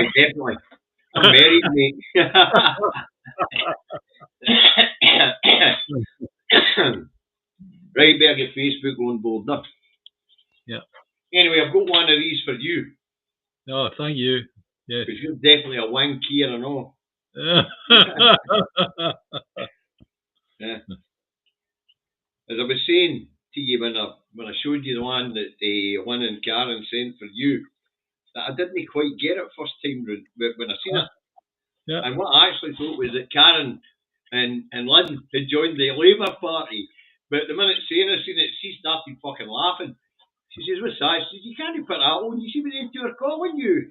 Aye, definitely. I'm married, mate. Right, better get Facebook on board now. Yeah. Anyway, I've got one of these for you. Oh, thank you. Yes. Because you're definitely a wankier and all. Yeah. As I was saying to you when I showed you the one that the one in Karen sent for you, that I didn't quite get it first time when I seen it. Yeah. And what I actually thought was that Karen and Lynn had joined the Labour Party. But the minute Sarah seen it, she started fucking laughing. She says, "What's that?" She says, "You can't put that on. You see what they two are calling you."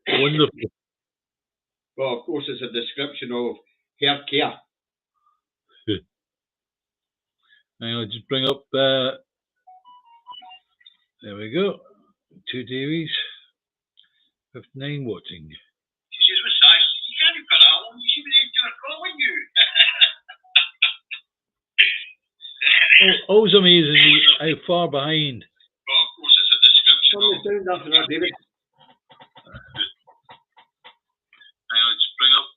Wonderful. Well, of course, it's a description of hair care. I'll just bring up. There we go. Two Davies. 59 watching. She says, "What's that?" "You can't put that on. You see what they two are calling you." Always amazing how far behind. Well, of course, it's a description. Turn the sound up for that, David. I'll just bring up.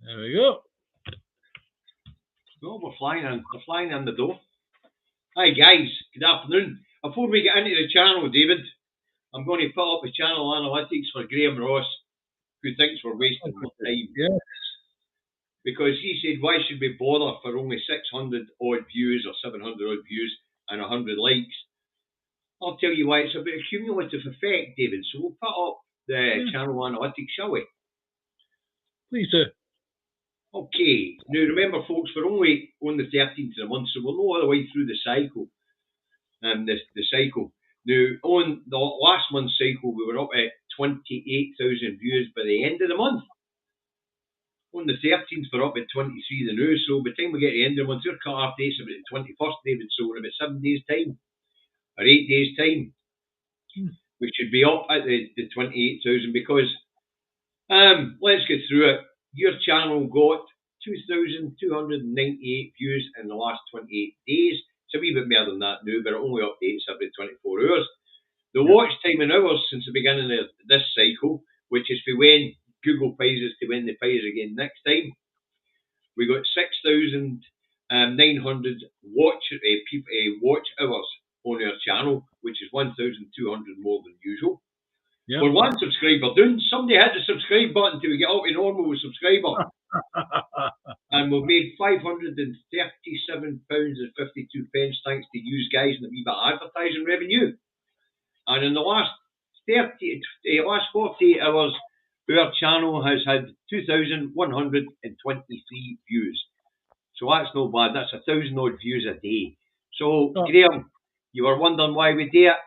There we go. Oh, we're flying in. We're flying in the door. Hi guys, good afternoon. Before we get into the channel, David, I'm going to put up a channel analytics for Graham Ross, who thinks we're wasting my time. Yes. Because he said, why should we bother for only 600 odd views or 700 odd views and 100 likes? I'll tell you why. It's about a cumulative effect, David. So we'll put up the channel analytics, shall we? Please do. Okay. Now remember, folks, we're only on the 13th of the month, so we're not all the way through the cycle. The cycle. Now, on the last month's cycle, we were up at 28,000 views by the end of the month. On the 13th, we're up at 23 the now, so by the time we get to the end of the month, our cut-off date's about the 21st, David, so in about 7 days' time, or 8 days' time, we should be up at the 28,000 because, let's get through it. Your channel got 2,298 views in the last 28 days. It's a wee bit more than that now, but it only updates every 24 hours. The watch time in hours since the beginning of this cycle, which is for when Google pays us to when they pay us again next time, we got 6,900 watch hours on our channel, which is 1,200 more than usual. Yeah. We're one subscriber down. Somebody hit the subscribe button till we get up to normal with subscriber. And we've made £537.52 thanks to you guys and a wee bit of advertising revenue. And in the last 48 hours, our channel has had 2,123 views. So that's no bad. That's 1,000 odd views a day. So, Graham, you were wondering why we do it?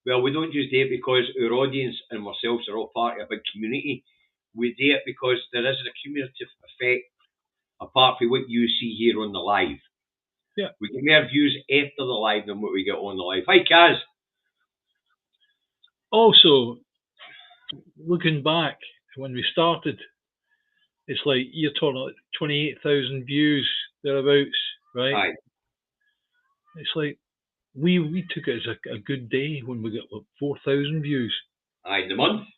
Well, we don't just do it because our audience and ourselves are all part of a big community. We do it because there is a cumulative effect apart from what you see here on the live. Yeah. We get more views after the live than what we get on the live. Hi, Kaz. Also, looking back when we started, it's like you're talking like 28,000 views thereabouts, right? Aye. It's like we took it as a good day when we got like 4,000 views. Aye, in the month.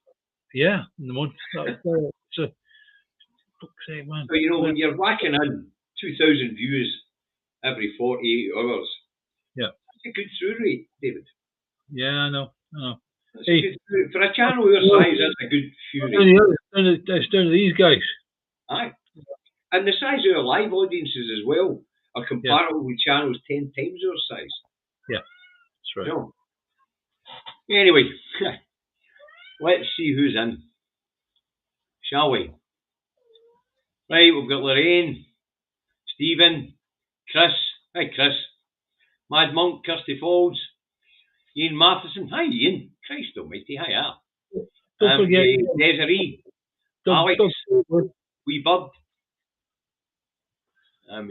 Yeah, in the month. So, fuck's sake, man. So, you know, when you're whacking in 2,000 views every 48 hours, yeah, that's a good through rate, David. Yeah, I know. Hey, for a channel your size, that's a good few rate. It's down to these guys. Aye. And the size of our live audiences as well are comparable with channels 10 times our size. Yeah, that's right. So, anyway, let's see who's in, shall we? Right, we've got Lorraine, Stephen, Chris. Hi, Chris. Mad Monk, Kirsty Falls, Ian Matheson. Hi, Ian. Christ almighty, hiya. Don't forget Desiree, Alex, Wee Bird.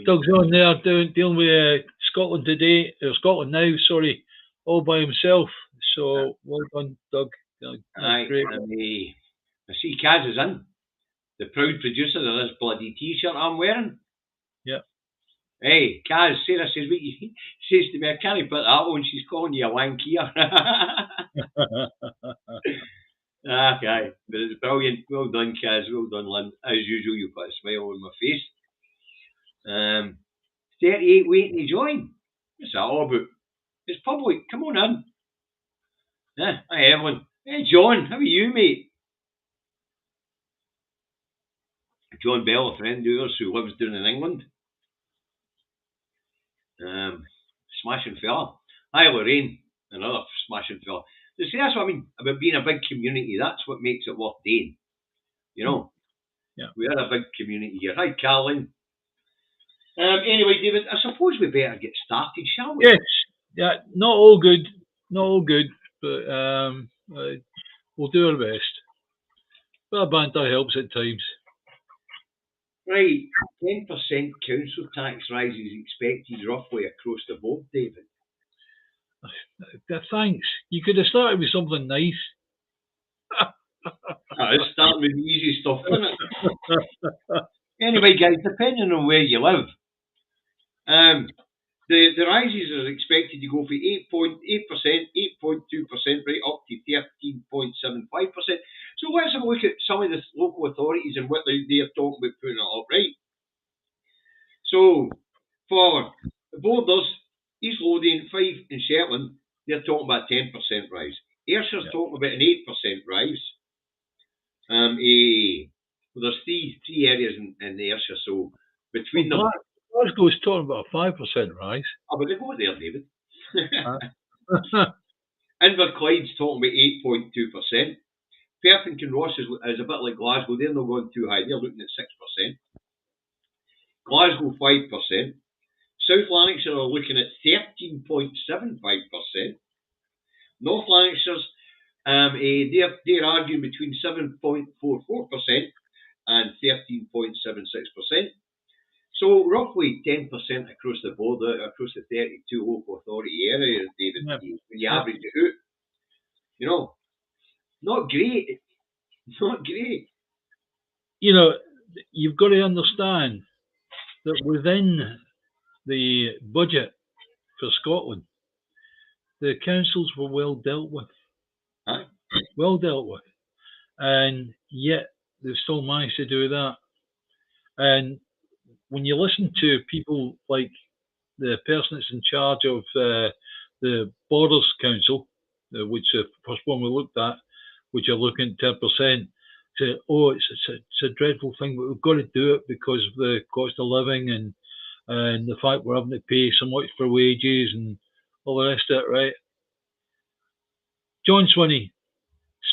Doug's on there dealing with Scotland today, or Scotland now, sorry, all by himself. So, well done, Doug. Aye, great. I see Kaz is in. The proud producer of this bloody t-shirt I'm wearing. Yeah. Hey, Kaz, Sarah says, says to me, I can't put that on, she's calling you a wankier. Okay, but it's brilliant. Well done, Kaz. Well done, Lynn. As usual, you put a smile on my face. 38 waiting to join. What's that all about? It's public. Come on in. Hi, Evelyn. Hey, John. How are you, mate? John Bell, a friend of yours who lives down in England. Smashing fella. Hi, Lorraine. Another smashing fella. So see, that's what I mean about being a big community. That's what makes it worth doing. You know? Yeah. We are a big community here. Hi, Carlin. Anyway, David, I suppose we better get started, shall we? Yes. Yeah. Not all good. Not all good. But we'll do our best. But banter helps at times. Right. 10% council tax rise is expected roughly across the board, David. Thanks. You could have started with something nice. It's starting with the easy stuff, isn't it? Anyway, guys, depending on where you live, the rises are expected to go from 8.8%, 8.2%, right up to 13.75%. So let's have a look at some of the local authorities and what they're talking about putting it up, right? So, for the Borders, East Lothian, Fife and Shetland, they're talking about 10% rise. Ayrshire's talking about an 8% rise. Well, there's three areas in Ayrshire, so between them... Glasgow's talking about a 5% rise. Oh, but they go there, David. Inverclyde's talking about 8.2%. Perth and Kinross is a bit like Glasgow. They're not going too high. They're looking at 6%. Glasgow, 5%. South Lanarkshire are looking at 13.75%. North Lanarkshire's, they're arguing between 7.44% and 13.76%. So roughly 10% across the board, across the 32 local authority areas, David, when you average it out. You know, not great. Not great. You know, you've got to understand that within the budget for Scotland, the councils were well dealt with. Aye. Well dealt with. And yet they've still managed to do that. And when you listen to people like the person that's in charge of the Borders Council, which the first one we looked at, which are looking at 10%, say, oh, it's a dreadful thing, but we've got to do it because of the cost of living and the fact we're having to pay so much for wages and all the rest of it, right? John Swinney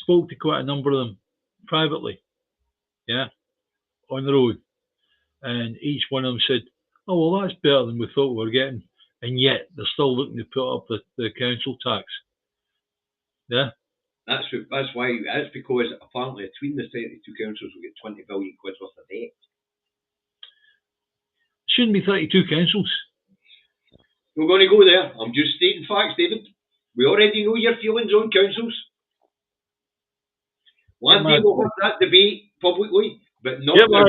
spoke to quite a number of them privately, on the road. And each one of them said, oh, well, that's better than we thought we were getting. And yet they're still looking to put up the council tax. Yeah. That's why. That's because apparently between the 32 councils we get 20 billion quid worth of debt. Shouldn't be 32 councils. We're going to go there. I'm just stating facts, David. We already know your feelings on councils. One day we'll have that debate publicly, but not now.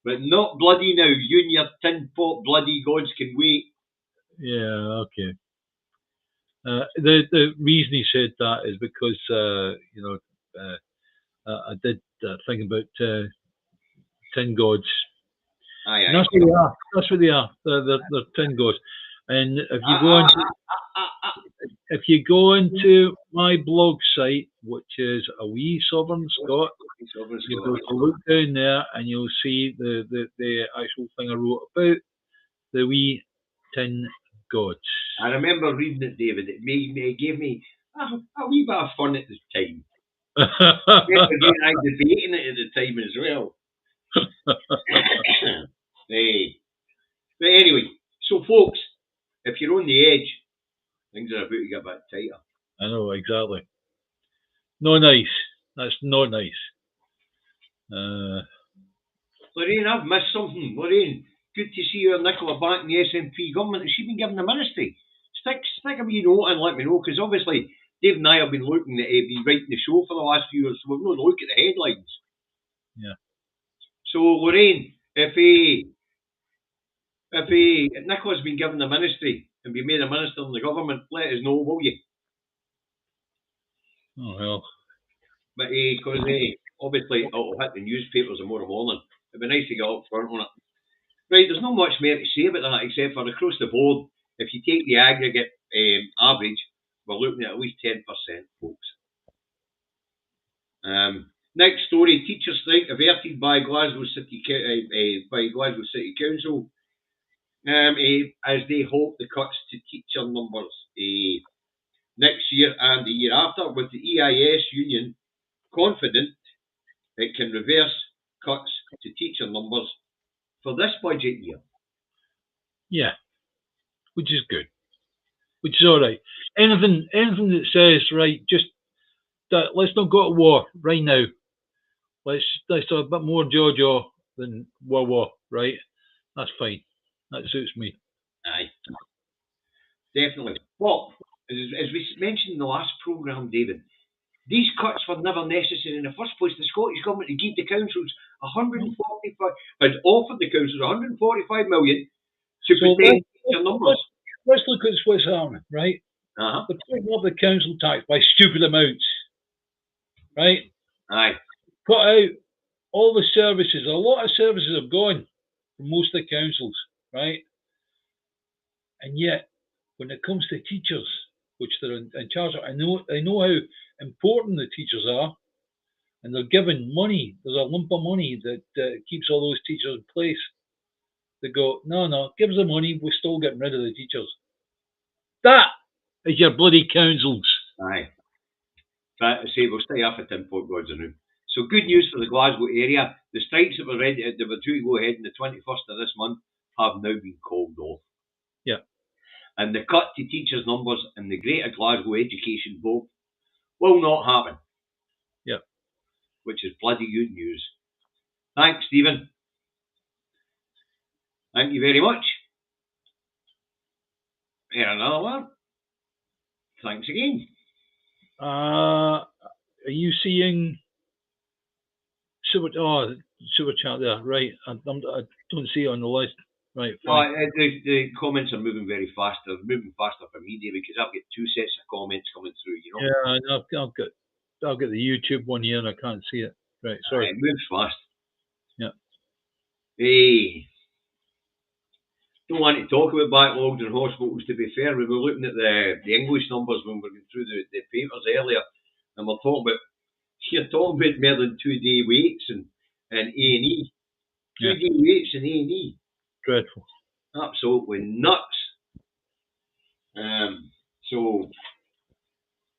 But not bloody now. You and your tin pot bloody gods can wait. Yeah, okay. The reason he said that is because I did think about tin gods. Aye. And that's what they are. That's what they are. They're tin gods. And if you go into my blog site, which is a wee Sovereign Scot, you go to look down there and you'll see the actual thing I wrote about the wee tin gods. I remember reading it, David. It gave me a wee bit of fun at the time. I debating it at the time as well. But anyway, so folks, if you're on the edge, things are about to get a bit tighter. I know, exactly. No nice. That's not nice. Lorraine, I've missed something. Lorraine, good to see you and Nicola back in the SNP government. Has she been given the ministry? Stick a wee note and let me know, because obviously Dave and I have been looking at been writing the show for the last few years, so we've not looked at the headlines. Yeah. So Lorraine, if Nicola's been given the ministry and been made a minister in the government, let us know, will you? Oh well. But because obviously it'll hit the newspapers tomorrow morning. It'd be nice to get up front on it. Right, there's not much more to say about that except for across the board. If you take the aggregate average, we're looking at least 10%, folks. Next story: teacher strike averted by Glasgow City Council, as they hope the cuts to teacher numbers next year and the year after, with the EIS union confident it can reverse cuts to teacher numbers for this budget year. Yeah, which is good. Which is all right. Anything that says right, just that let's not go to war right now. Let's have a bit more jaw than war, right? That's fine. That suits me. Aye, definitely. But as we mentioned in the last programme, David, these cuts were never necessary in the first place. The Scottish Government gave the councils 145, had offered the councils 145 million to protect their numbers. Let's look at what's happening, right? Uh-huh. They're taking up the council tax by stupid amounts, right? Aye. Cut out all the services. A lot of services have gone from most of the councils, right? And yet, when it comes to teachers, which they're in charge of, I know how important the teachers are, and they're given money. There's a lump of money that keeps all those teachers in place. They go, no, give us the money, we're still getting rid of the teachers. That is your bloody councils. Aye. But I say we'll stay off at 10 Port Gods now. So good news for the Glasgow area. The strikes that were due to go ahead on the 21st of this month have now been called off. Yeah. And the cut to teachers' numbers in the Greater Glasgow Education Board will not happen. Yeah. Which is bloody good news. Thanks, Stephen. Thank you very much. Here another one. Thanks again. Are you seeing super chat there? Right. I don't see it on the list. Right. The comments are moving very fast. They're moving faster for me, David, because I've got two sets of comments coming through. You know. Yeah, I've got the YouTube one here and I can't see it. Right. Sorry. It moves fast. Yeah. Hey. Don't want to talk about backlogs in hospitals, to be fair. We were looking at the English numbers when we were going through the papers earlier, and you're talking about more than 2 day waits and A&E. 2 day waits in A&E. Dreadful. Absolutely nuts. So,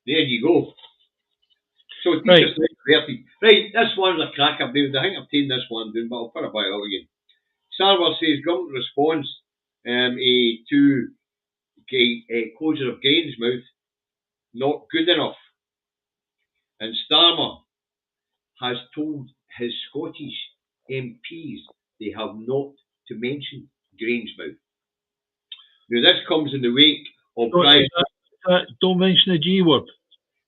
there you go. So, teachers right, this one's a cracker, David. I think I've taken this one down, but I'll put it back out again. Sarwar says government response to closure of Grangemouth not good enough, and Starmer has told his Scottish MPs they have not to mention Grangemouth. Now this comes in the wake of don't mention the G word.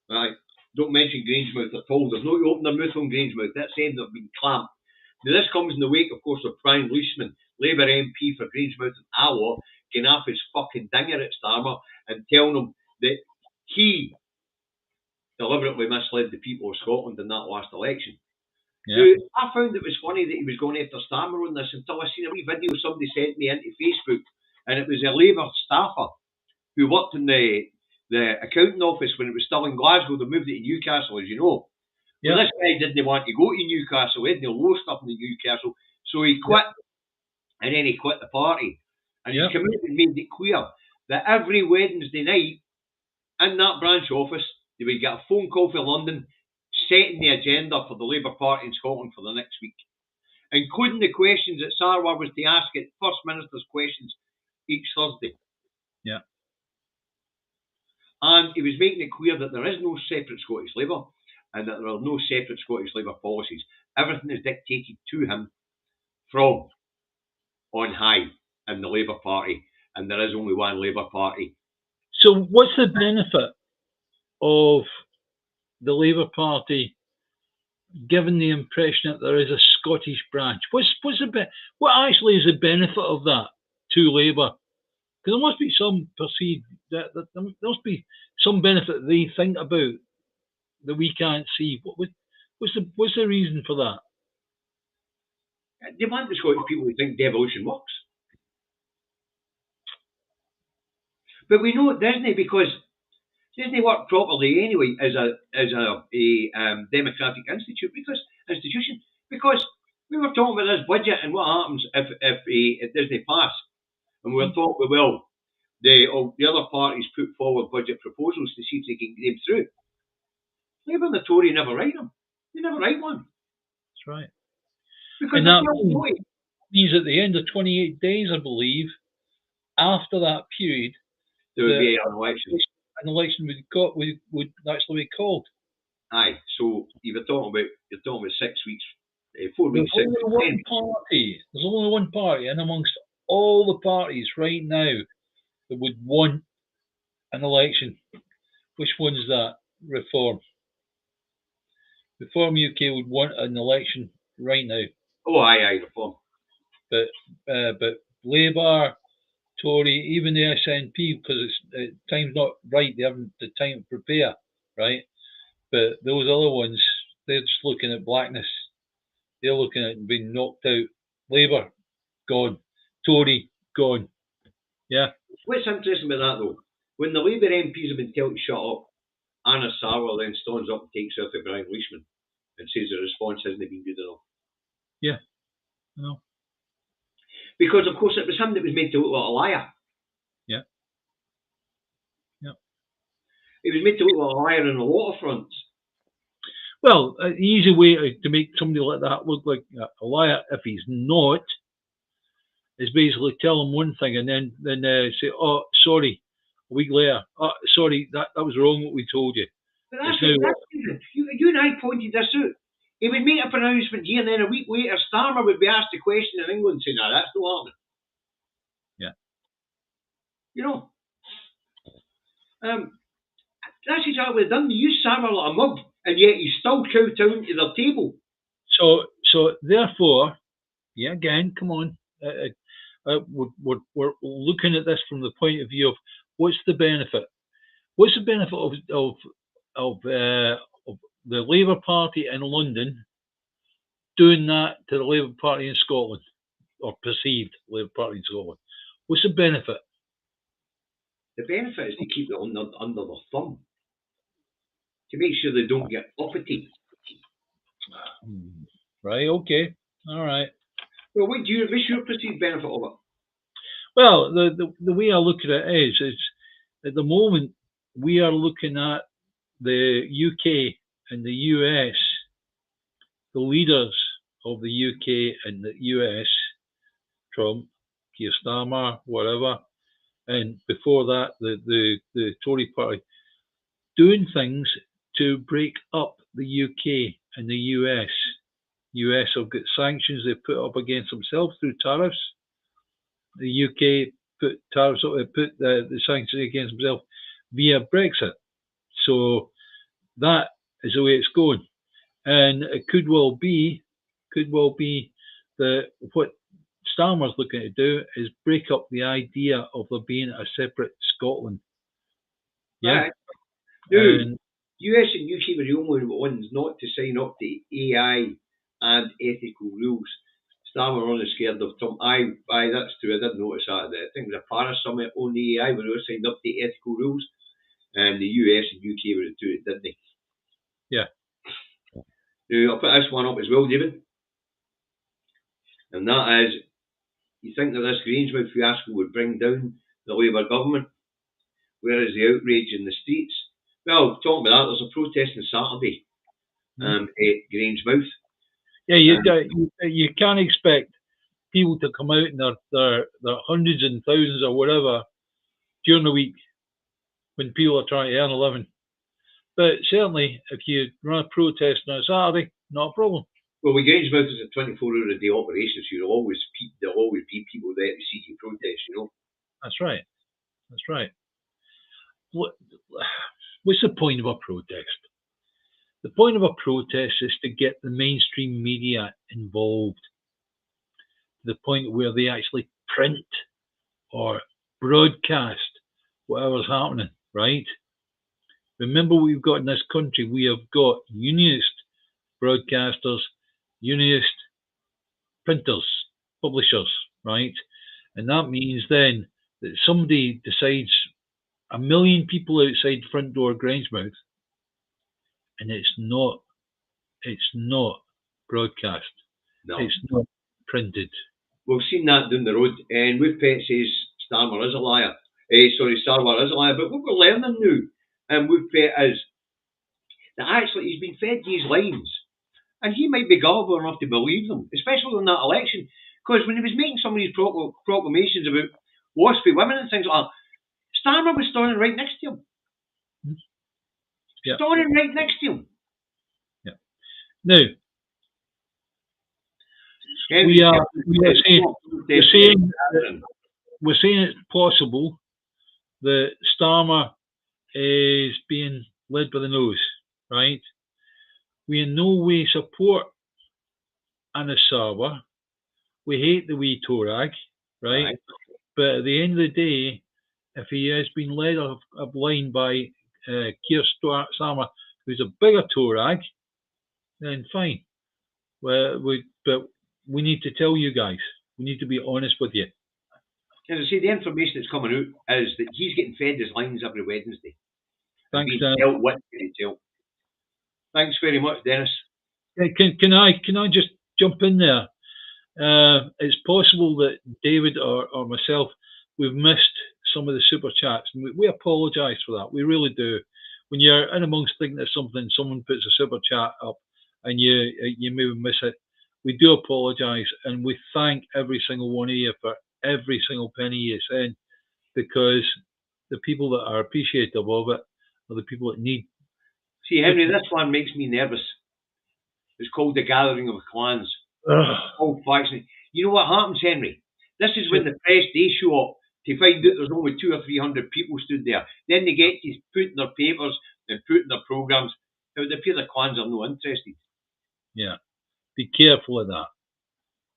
Right, don't mention Grangemouth at all. There's no open their mouth on Grangemouth. That's saying they've been clamped. Now this comes in the wake, of course, of Brian Leishman, Labour MP for Grangemouth and Alloa, getting off his fucking dinger at Starmer and telling him that he deliberately misled the people of Scotland in that last election. Yeah. Now, I found it was funny that he was going after Starmer on this until I seen a wee video somebody sent me into Facebook, and it was a Labour staffer who worked in the accounting office when it was still in Glasgow. They moved it to Newcastle, as you know. Yeah. Well, this guy didn't want to go to Newcastle. He had no low stuff in the Newcastle, so he quit, and then he quit the party. And he came out and made it clear that every Wednesday night in that branch office, they would get a phone call from London setting the agenda for the Labour Party in Scotland for the next week, including the questions that Sarwar was to ask at First Minister's questions each Thursday. Yeah. And he was making it clear that there is no separate Scottish Labour and that there are no separate Scottish Labour policies. Everything is dictated to him from on high in the Labour Party, and there is only one Labour Party. So what's the benefit of the Labour Party given the impression that there is a Scottish branch. What actually is the benefit of that to Labour? Because there must be some perceived that there must be some benefit they think about that we can't see. What's the reason for that? They want the Scottish people to think devolution works. But we know it doesn't, because it doesn't work properly anyway as a democratic institution. Because we were talking about this budget and what happens if it doesn't pass, and we were talking, well, the other parties put forward budget proposals to see if they can get them through. Labour and the Tory never write them. They never write one. That's right. Because and that means at the end of 28 days, I believe, after that period, there would be an election. An election would actually be called. Aye, so you're talking about 6 weeks, 4 weeks. There's only one party, and amongst all the parties right now that would want an election. Which one's that? Reform. Reform UK would want an election right now. Oh, aye, Reform. But Labour, Tory, even the SNP, because time's not right, they haven't the time to prepare, right? But those other ones, they're just looking at blackness. They're looking at being knocked out. Labour, gone. Tory, gone. Yeah. What's interesting about that, though, when the Labour MPs have been told to shut up, Anna Sarwar then stands up and takes out Brian Leishman and says the response hasn't been good enough. Yeah. No. Because, of course, it was him that was made to look like a liar. Yeah. Yeah. He was made to look like a liar on a lot of fronts. Well, an easy way to make somebody like that look like a liar, if he's not, is basically tell him one thing and then say, "Oh, sorry," a week later. "Oh, sorry, that was wrong what we told you." But you and I pointed this out. He would make a pronouncement here, and then a week later, Starmer would be asked a question in England saying, "No, that's not happening." Yeah. You know, that's exactly what they've done. They use Starmer like a mug, and yet he's still kowtowing to their table. So therefore, yeah, again, come on. We're looking at this from the point of view of what's the benefit? What's the benefit of the Labour Party in London doing that to the Labour Party in Scotland, or perceived Labour Party in Scotland? What's the benefit? The benefit is to keep it under their thumb, to make sure they don't get uppity. Right. Okay. All right. Well, what's your perceived benefit of it? Well, the way I look at it is at the moment we are looking at the UK and the US, the leaders of the UK and the US, Trump, Keir Starmer, whatever, and before that the Tory party, doing things to break up the UK and the US. US have got sanctions they put up against themselves through tariffs. The UK put tariffs up, put the sanctions against themselves via Brexit. So that is the way it's going, and it could well be that what Starmer's looking to do is break up the idea of there being a separate Scotland. Yeah. Right. Dude, US and UK were the only ones not to sign up to AI and ethical rules. Starmer only scared of Trump. Aye, that's true. I didn't notice that. I think it was a Paris summit on the AI where they all signed up to ethical rules, and the US and UK were the two that didn't. Yeah. Now, I'll put this one up as well, David. And that is, you think that this Grangemouth fiasco would bring down the Labour government? Where is the outrage in the streets? Well, talking about that, there's a protest on Saturday at Grangemouth. Yeah, you can't expect people to come out in their hundreds and thousands or whatever during the week when people are trying to earn a living. But certainly, if you run a protest on a Saturday, not a problem. Well, with Grangemouth is a 24-hour-a-day operation, so there'll always be people there to see you protest, you know. That's right. What's the point of a protest? The point of a protest is to get the mainstream media involved to the point where they actually print or broadcast whatever's happening, right? Remember what we've got in this country. We have got unionist broadcasters, unionist printers, publishers, right? And that means then that somebody decides 1,000,000 people outside front door Grangemouth, and it's not broadcast. No. It's not printed. We've seen that down the road, and with Pet says Starmer is a liar. Starmer is a liar, but what we're learning now, and with Pet is that actually he's been fed these lines, and he might be gullible enough to believe them, especially on that election, because when he was making some of these proclamations about waspy women and things like that, Starmer was standing right next to him. Yeah. Standing right next to him. Yeah. Now, we're saying it's possible that Starmer is being led by the nose, right? We in no way support Anna Sarwar. We hate the wee Torag, right? But at the end of the day, if he has been led a blind by Keir Starmer, who's a bigger Torag, then fine. But we need to tell you guys. We need to be honest with you. As I say, the information that's coming out is that he's getting fed his lines every Wednesday. Thanks, Dennis. Thanks very much, Dennis. Can I just jump in there? It's possible that David or myself, we've missed some of the super chats, and we apologise for that. We really do. When you're in amongst thinking of something, someone puts a super chat up, and you maybe miss it. We do apologise, and we thank every single one of you for every single penny you send, because the people that are appreciative of it are the people that need. See, Henry, this one makes me nervous. It's called The Gathering of Clans. Old faction. You know what happens, Henry? This is when the press, they show up to find out there's only 200 or 300 people stood there. Then they get to put in their papers and put in their programmes. It would appear the clans are no interested. Yeah. Be careful of that.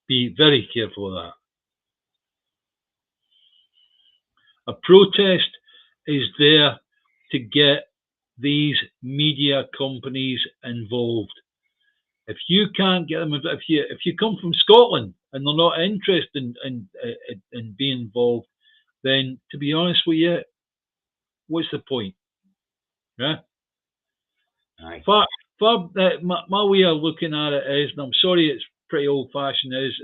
Be very careful of that. A protest is there to get these media companies involved. If you can't get them, if you come from Scotland and they're not interested in being involved, then to be honest with you, what's the point? Yeah. Aye. My way of looking at it is, and I'm sorry, it's pretty old-fashioned. Is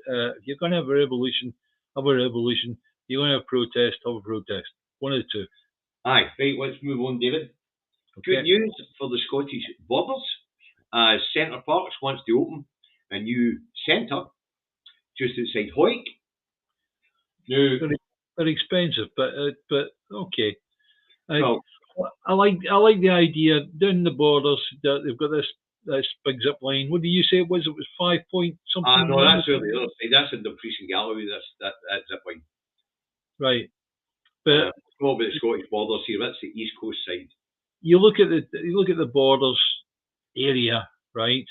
if you're going to have a revolution, have a revolution. You're going to have a protest, have a protest. One of the two. Aye, right. Let's move on, David. Okay. Good news for the Scottish borders. Centre Parcs wants to open a new centre just outside Hoyk. Now, very expensive, but okay. I like the idea down the borders that they've got this big zip line. What do you say it was? It was 5 point something. No, that's really the other side. That's in Dumfries and Galloway. That zip line. Right, but what about the Scottish borders here? That's the east coast side. You look at the borders area, right,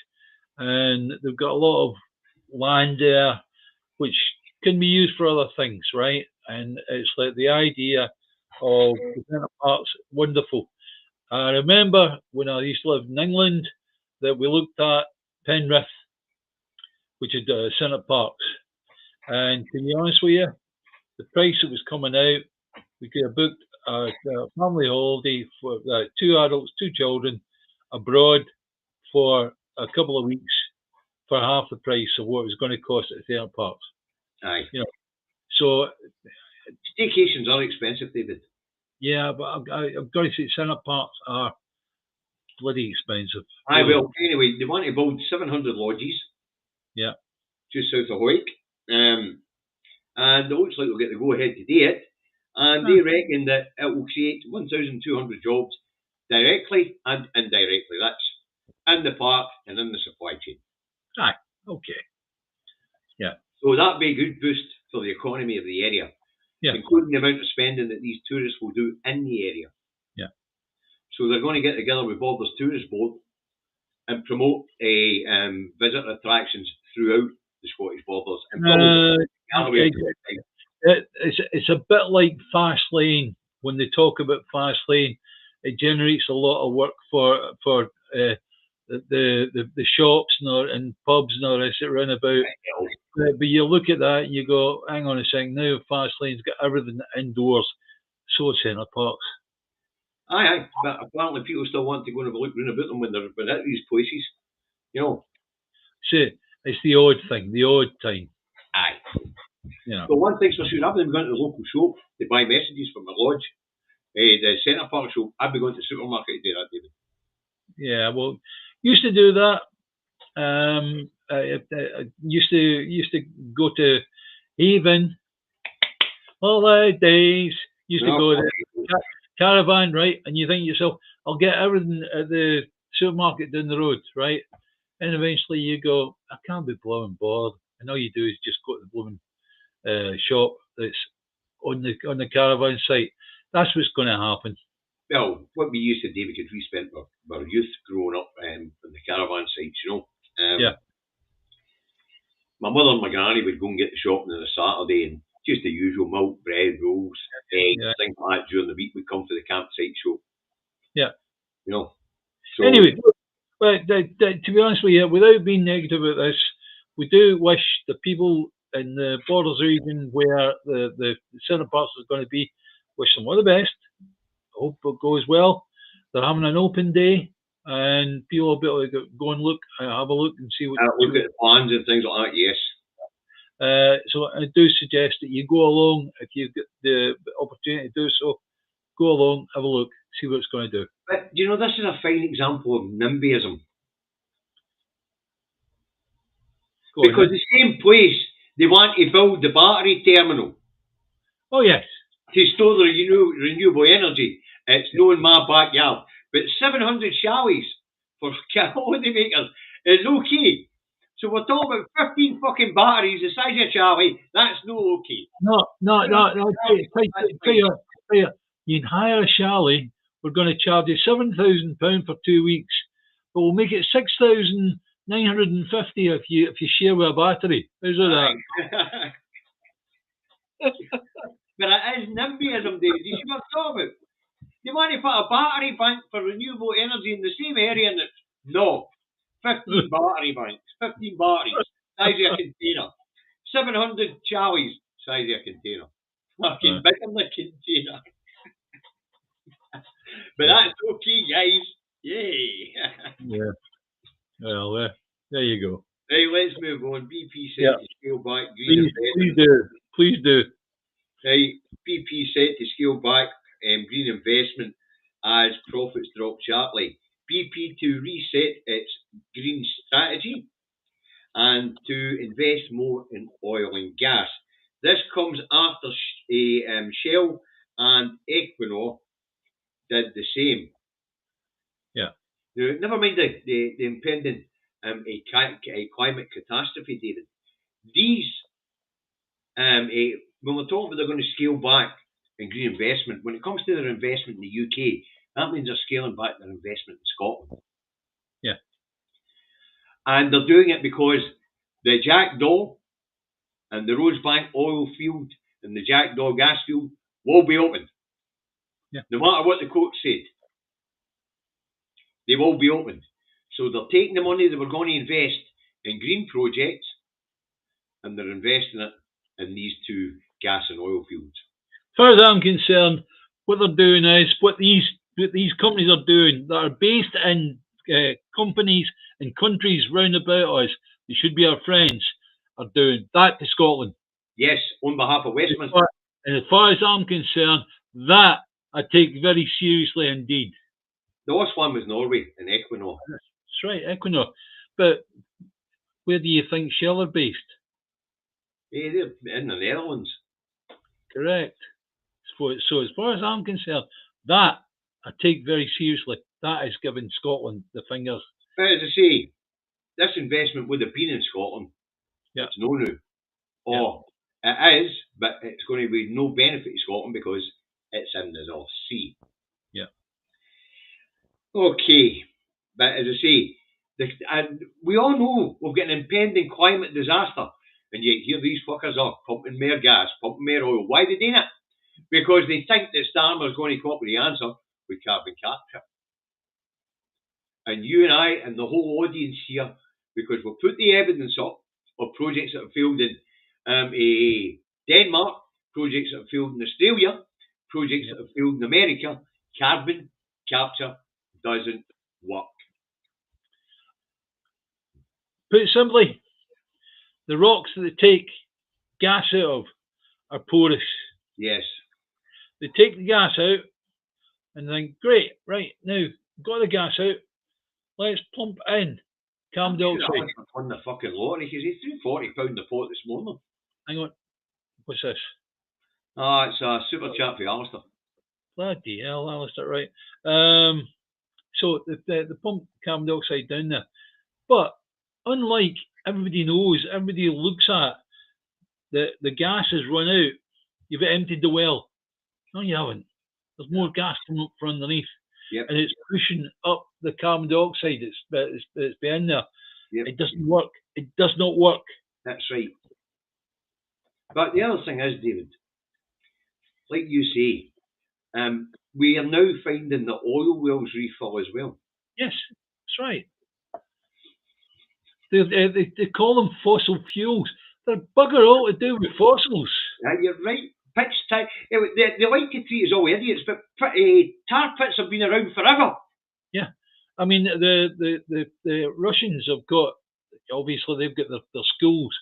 and they've got a lot of land there, which can be used for other things, right? And it's like the idea of the Centre Parcs, wonderful. I remember when I used to live in England that we looked at Penrith, which is Centre Parcs, and to be honest with you, the price that was coming out, we could have booked a family holiday for 2 adults, 2 children abroad for a couple of weeks for half the price of what it was going to cost at Centre Parcs. Aye. You know, so staycations are expensive, David. Yeah, but I've got to say Centre Parcs are bloody expensive. Aye, well, anyway, they want to build 700 lodges. Yeah. Just south of Hoyk. And it looks like they'll get the go-ahead to do it. And they reckon that it will create 1,200 jobs directly and indirectly. That's in the park and in the supply chain. Aye, okay. Yeah. So that'd be a good boost for the economy of the area, including the amount of spending that these tourists will do in the area. Yeah. So they're going to get together with Borders Tourist Board and promote visitor attractions throughout the Scottish borders. And probably Galloway. It's a bit like fast lane. When they talk about fast lane, it generates a lot of work for the shops and pubs and all this that run about. But you look at that and you go, hang on a second, now fast lane's got everything indoors. So Centre Parcs. Aye, but apparently people still want to go and have a look round about them when they're at these places. You know. See, it's the odd thing, the odd time. Aye. Yeah. But one thing's for sure, I've been going to the local shop to buy messages for my lodge. The Centre Parcs shop, I've been going to the supermarket to do that, David. Yeah, well, used to do that. I used to go to Haven holidays. Used to go to Caravan, right? And you think to yourself, I'll get everything at the supermarket down the road, right? And eventually you go, I can't be blowing bored. And all you do is just go to the blooming shop that's on the Caravan site. That's what's going to happen. Well, what we used to do, because we spent our youth growing up on the Caravan sites, you know. Yeah. My mother and my granny would go and get the shopping on a Saturday, and just the usual milk, bread, rolls, eggs, things like that during the week. We'd come to the campsite shop. Yeah. You know. So, anyway, but to be honest with you, without being negative about this, we do wish the people in the borders region where the Centre Parcs is going to be, wish them all the best. Hope it goes well. They're having an open day, and people will be able to go and have a look and see what. Look at the plans and things like that. Yes. So I do suggest that you go along if you've got the opportunity to do so. Go along, have a look, see what it's going to do. But you know, this is a fine example of NIMBYism. Because the same place they want to build the battery terminal. Oh yes. To store the renewable energy. It's not in my backyard. But 700 chalets for holiday makers is okay. So we're talking about 15 fucking batteries the size of a chalet. That's no okay. No. You can hire a chalet. We're going to charge you £7,000 for 2 weeks, but we'll make it 6,950 if you share with a battery. How's that? But it is NIMBYism, David. You see what I'm talking about? They want to put a battery bank for renewable energy in the same area, and it's no. 15 battery banks, 15 batteries, size of a container. 700 chalets, size of a container. Fucking big in the container. But that's okay, guys. Yay. Yeah. Well, there you go. Right, let's move on. BP set to scale back green investment. Please do. Right, BP set to scale back green investment as profits drop sharply. BP to reset its green strategy and to invest more in oil and gas. This comes after Shell and Equinor did the same. Yeah. Now, never mind the impending climate catastrophe, David. These, when we're talking about they're going to scale back in green investment, when it comes to their investment in the UK, that means they're scaling back their investment in Scotland. Yeah. And they're doing it because the Jackdaw and the Rosebank oil field and the Jackdaw gas field will be open. Yeah. No matter what the court said. They will be opened. So they're taking the money they were going to invest in green projects and they're investing it in these two gas and oil fields. As far as I'm concerned, what they're doing is what these companies are doing that are based in companies and countries round about us, they should be our friends, are doing that to Scotland. Yes, on behalf of Westminster. And as far as I'm concerned, that I take very seriously indeed. The last one was Norway and Equinor. That's right, Equinor. But where do you think Shell are based? They're in the Netherlands. Correct. So as far as I'm concerned, that I take very seriously. That is giving Scotland the fingers. But as I say, this investment would have been in Scotland. Yeah. It's no new. Or it is, but it's going to be no benefit to Scotland because it's in the North Sea. Yeah. Okay. But as I say, And we all know we've got an impending climate disaster, and yet here these fuckers are pumping more gas, pumping more oil. Why are they doing it? Because they think that Starmer's going to come up with the answer with carbon capture. And you and I and the whole audience here, because we'll put the evidence up of projects that have failed in Denmark, projects that have failed in Australia, projects that have failed in America, carbon capture doesn't work. Put it simply, the rocks that they take gas out of are porous. Yes. They take the gas out and think, great, right, now, got the gas out, let's pump in carbon dioxide. I won the fucking lottery because he threw £40 a pot this morning. Hang on, what's this? Ah, it's a super chat for Alistair. Bloody hell, Alistair, right. So the pump carbon dioxide down there. But unlike everybody knows, everybody looks at, the gas has run out, you've emptied the well. No, you haven't. There's more gas coming up from underneath. Yep. And it's pushing up the carbon dioxide that's been there. Yep. It doesn't work. It does not work. That's right. But the other thing is, David, like you say, we are now finding that oil wells refill as well. Yes, that's right. They call them fossil fuels. They're bugger all to do with fossils. Yeah, you're right. Pitch time. They like to treat us all idiots, but tar pits have been around forever. Yeah, I mean the Russians have got, obviously they've got their schools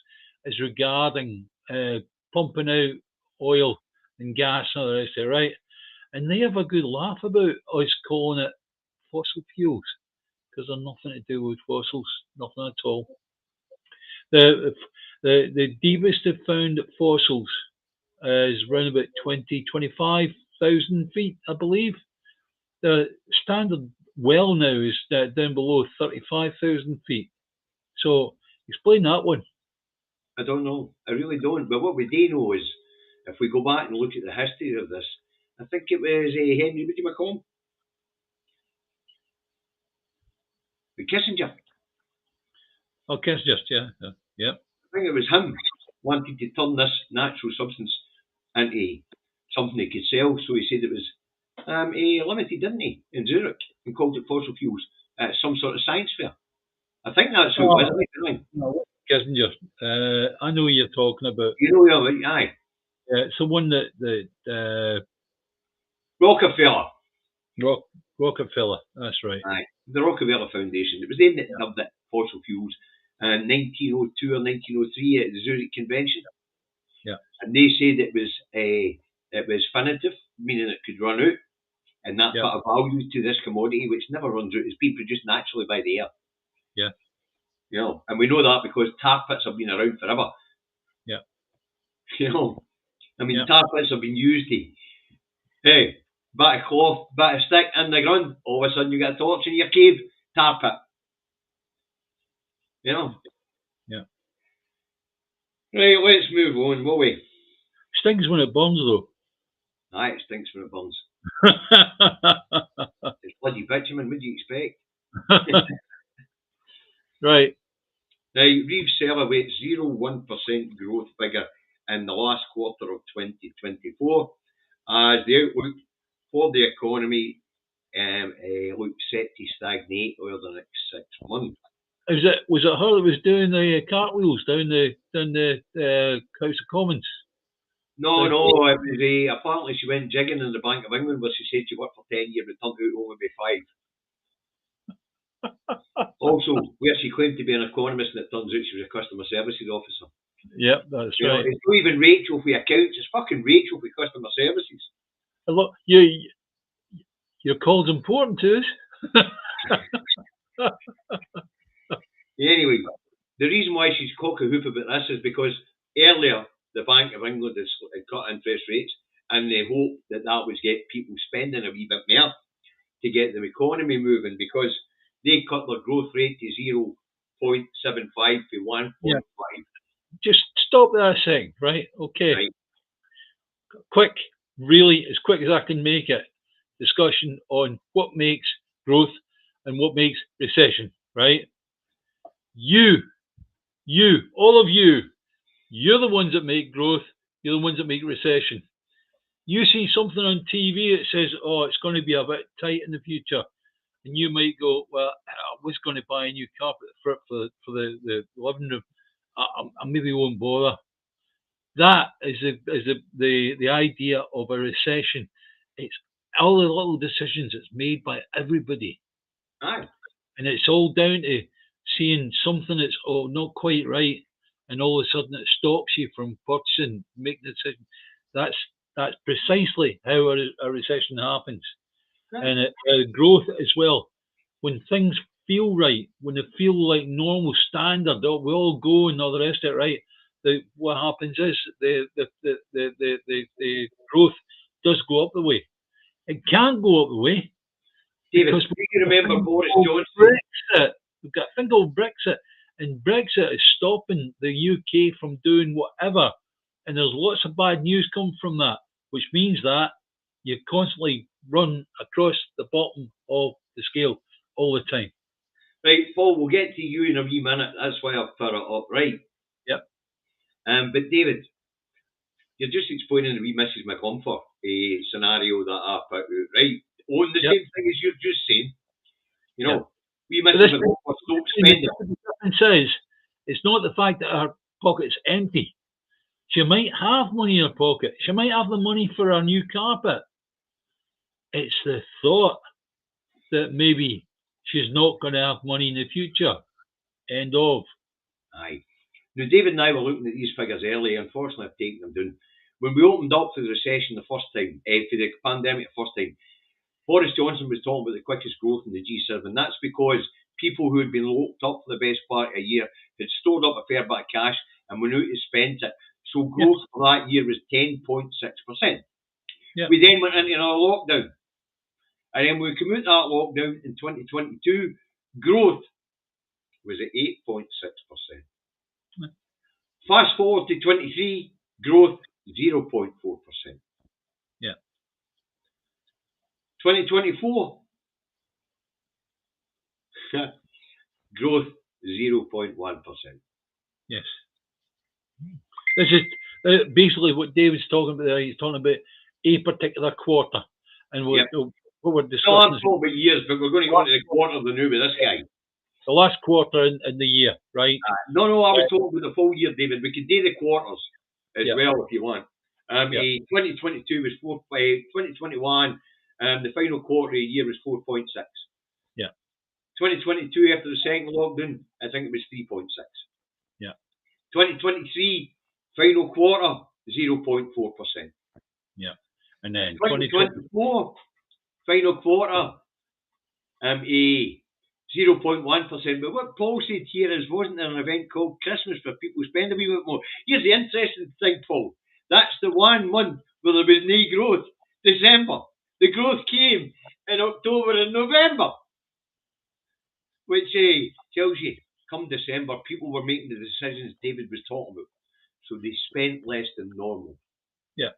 as regarding pumping out oil and gas and all the rest of it, right? And they have a good laugh about us calling it fossil fuels because they're nothing to do with fossils, nothing at all. The deepest they've found fossils is around about 25,000 feet, I believe. The standard well now is down below 35,000 feet. So explain that one. I don't know. I really don't. But what we do know is, if we go back and look at the history of this, I think it was Henry, what do you call him? Kissinger. Oh, Kissinger, yeah. I think it was him wanted to turn this natural substance into something he could sell. So he said it was limited, didn't he, in Zurich, and called it fossil fuels at some sort of science fair. I think that's who it was. No, Kissinger. I know you're talking about. You know, yeah, aye. It's the one that Rockefeller. Rockefeller, that's right. Aye, the Rockefeller Foundation. It was them that dubbed it fossil fuels in 1902 or 1903 at the Zurich Convention. Yeah. And they said it was finitive, meaning it could run out, and that put a value to this commodity which never runs out. It's being produced naturally by the air. Yeah. You know, and we know that because tar pits have been around forever. Yeah. You know, I mean, tar pits have been used to, hey, bit of cloth, bit of stick in the ground, all of a sudden you get a torch in your cave, tar pit. You know? Yeah. Right, let's move on, will we? Stings when it burns, though. Aye, it stinks when it burns. It's bloody bitumen, what do you expect? Right. Now, Reeves celebrates 0.1% growth figure in the last quarter of 2024 as the outlook for the economy looks set to stagnate over the next 6 months. Was it her that was doing the cartwheels down the House of Commons? No, it was apparently she went jigging in the Bank of England where she said she worked for 10 years but turned out only be 5. Also, where she claimed to be an economist and it turns out she was a customer services officer. Yep, that's right. It's not even Rachel for accounts, it's fucking Rachel for customer services. Look, your call's important to us. Anyway, the reason why she's cock-a-hoop about this is because earlier the Bank of England had cut interest rates and they hoped that would get people spending a wee bit more to get the economy moving because they cut their growth rate to 0.75 to 1.5. Yeah. Just stop that thing, right? Okay. Right. Quick, really, as quick as I can make it, discussion on what makes growth and what makes recession, right? You, all of you, you're the ones that make growth. You're the ones that make recession. You see something on TV that says, "Oh, it's going to be a bit tight in the future," and you might go, "Well, I was going to buy a new carpet for the living room. I maybe won't bother." That is the idea of a recession. It's all the little decisions that's made by everybody, Aye. and it's all down to seeing something that's not quite right, and all of a sudden it stops you from purchasing, making a decision. That's precisely how a recession happens, Aye. and growth as well. When things feel right, when they feel like normal standard, we all go and all the rest of it, right? What happens is the growth does go up the way. It can't go up the way David, because do you remember Boris Johnson? Brexit. We've got a thing called Brexit, and Brexit is stopping the UK from doing whatever. And there's lots of bad news come from that, which means that you constantly run across the bottom of the scale all the time. Right, Paul, we'll get to you in a wee minute. That's why I've put it up, right? Yep. But David, you're just explaining the wee Mrs. McComfort scenario that I put out, right? On the Yep. same thing as you're just saying. You know, Yep. wee Mrs. McComfort stopped spending. The difference says it's not the fact that her pocket's empty. She might have money in her pocket. She might have the money for her new carpet. It's the thought that maybe she's not going to have money in the future. End of. Aye. Now, David and I were looking at these figures earlier. Unfortunately, I've taken them down. When we opened up for the recession the first time, for the pandemic the first time, Boris Johnson was talking about the quickest growth in the G7. That's because people who had been locked up for the best part of a year had stored up a fair bit of cash and went out to spend it. So growth for that year was 10.6%. We then went into another lockdown. And then when we came out of that lockdown in 2022, growth was at 8.6%. Fast forward to 23, growth 0.4%. Yeah. 2024, growth 0.1%. Yes. This is basically what David's talking about there. He's talking about a particular quarter. And what we're discussing. No, I'm talking about years, but we're going to go into the quarter of the new with this guy. The last quarter in the year, right? No, I was talking about the full year, David. We could do the quarters as well if you want. 2022 was 2021, the final quarter of the year was 4.6. Yeah. 2022 after the second lockdown, I think it was 3.6. Yeah. 2023 final quarter 0.4%. Yeah. And then 2024 final quarter a 0.1%. But what Paul said here is, wasn't there an event called Christmas for people to spend a wee bit more? Here's the interesting thing, Paul. That's the 1 month where there was no growth. December. The growth came in October and November. Which tells you, come December, people were making the decisions David was talking about. So they spent less than normal. Yeah.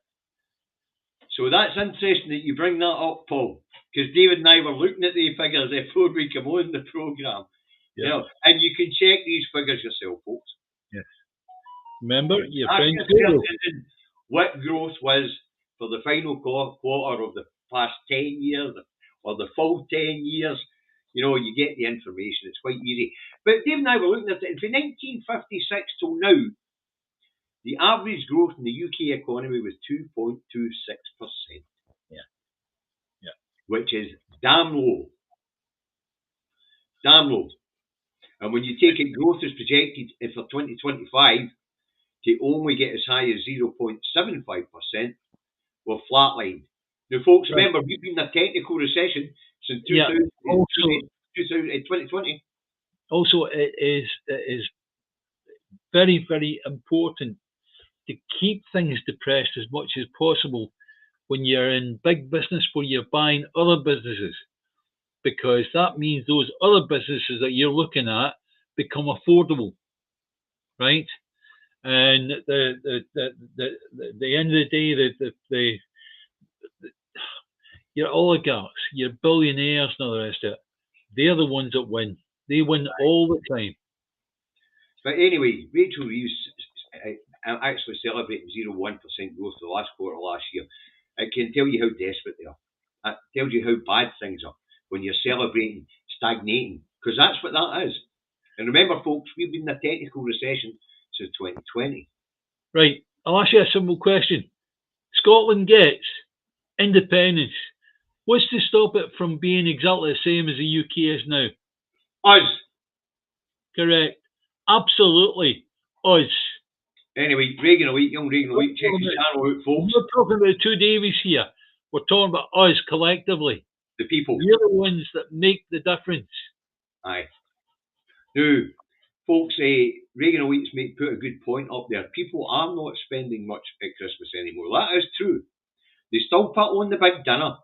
So that's interesting that you bring that up, Paul. Because David and I were looking at the figures before we come on the programme. Yeah. You know, and you can check these figures yourself, folks. Yes. Remember, your friend what growth was for the final quarter of the past 10 years or the full 10 years. You know, you get the information. It's quite easy. But David and I were looking at it. From 1956 till now, the average growth in the UK economy was 2.26%. Yeah. Yeah. Which is damn low. Damn low. And when you take it, growth is projected for 2025 to only get as high as 0.75%, we're flatlined. Now, folks, remember, we've been in a technical recession since 2020. Also, it is very, very important to keep things depressed as much as possible when you're in big business where you're buying other businesses, because that means those other businesses that you're looking at become affordable, right? And at the end of the day, your oligarchs, your billionaires, and all the rest of it, they're the ones that win. They win all the time. But anyway, Rachel Reeves actually celebrating 0.1% growth for the last quarter last year. It can tell you how desperate they are. It tells you how bad things are when you're celebrating stagnating, because that's what that is. And remember, folks, we've been in a technical recession since 2020. Right. I'll ask you a simple question. Scotland gets independence. What's to stop it from being exactly the same as the UK is now? Us. Correct. Absolutely. Us. Anyway, Reagan Elite, young Reagan Elite, check the channel out, folks. We're not talking about Two Davies here. We're talking about us collectively. The people. We're the ones that make the difference. Aye. Now, folks, Reagan Elite's put a good point up there. People are not spending much at Christmas anymore. That is true. They still put on the big dinner.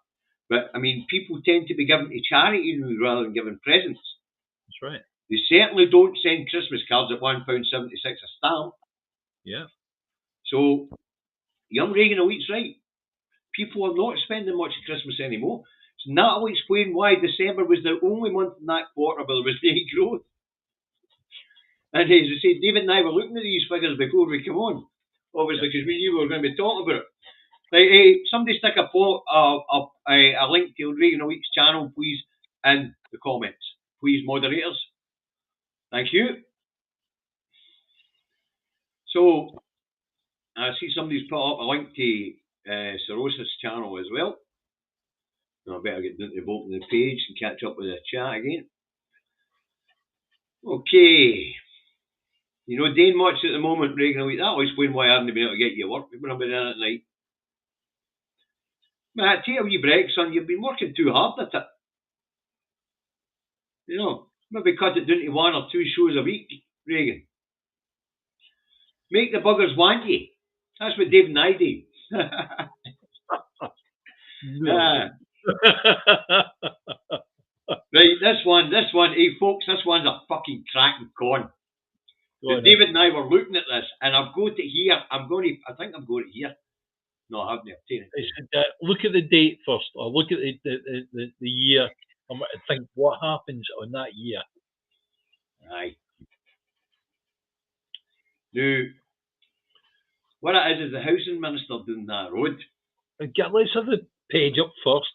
But, I mean, people tend to be giving to charity rather than giving presents. That's right. They certainly don't send Christmas cards at £1.76 a stamp. Yeah. So, young Reagan Elite's right. People are not spending much at Christmas anymore. So that'll explain why December was the only month in that quarter where there was no growth. And as I say, David and I were looking at these figures before we come on. Obviously, because we knew we were going to be talking about it. Like, somebody stick a link to Reagan Elite's channel, please, in the comments. Please, moderators. Thank you. So, I see somebody's put up a link to Cirrhosis channel as well. I better get down to open the page and catch up with the chat again. Okay. You know, doing much at the moment, Reagan Elite. That'll explain why I haven't been able to get you work when I've been in at night. Man, take a wee break, son. You've been working too hard at it. You know, maybe cut it down to 1 or 2 shows a week, Reagan. Make the buggers want you. That's what Dave and I do. Right, this one, hey folks, this one's a fucking cracking con. David and I were looking at this, and I've got it here. I think I've got it here. No, I haven't. I've taken it. Look at the date first, or look at the year, and think what happens on that year. Aye. Now, what it is the housing minister doing that road. Let's have the page up first.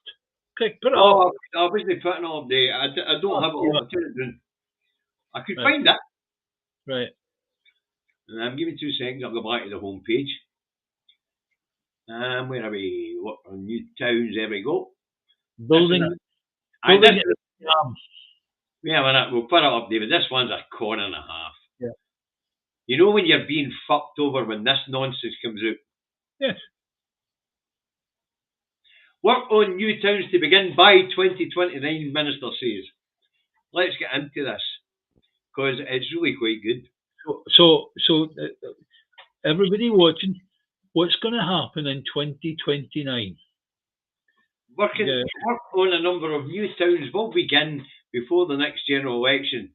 Quick, put it up. I wasn't putting it up there. I don't have it up. I'll turn it down. I could find it. Right. And give me 2 seconds. I'll go back to the home page. Where are we? What on new towns? There we go. Building. Yeah, we'll put it up, David. This one's a con and a half. Yeah. You know when you're being fucked over when this nonsense comes out? Yes. Work on new towns to begin by 2029, Minister says. Let's get into this, because it's really quite good. So everybody watching, what's going to happen in 2029? Work on a number of new towns will begin before the next general election,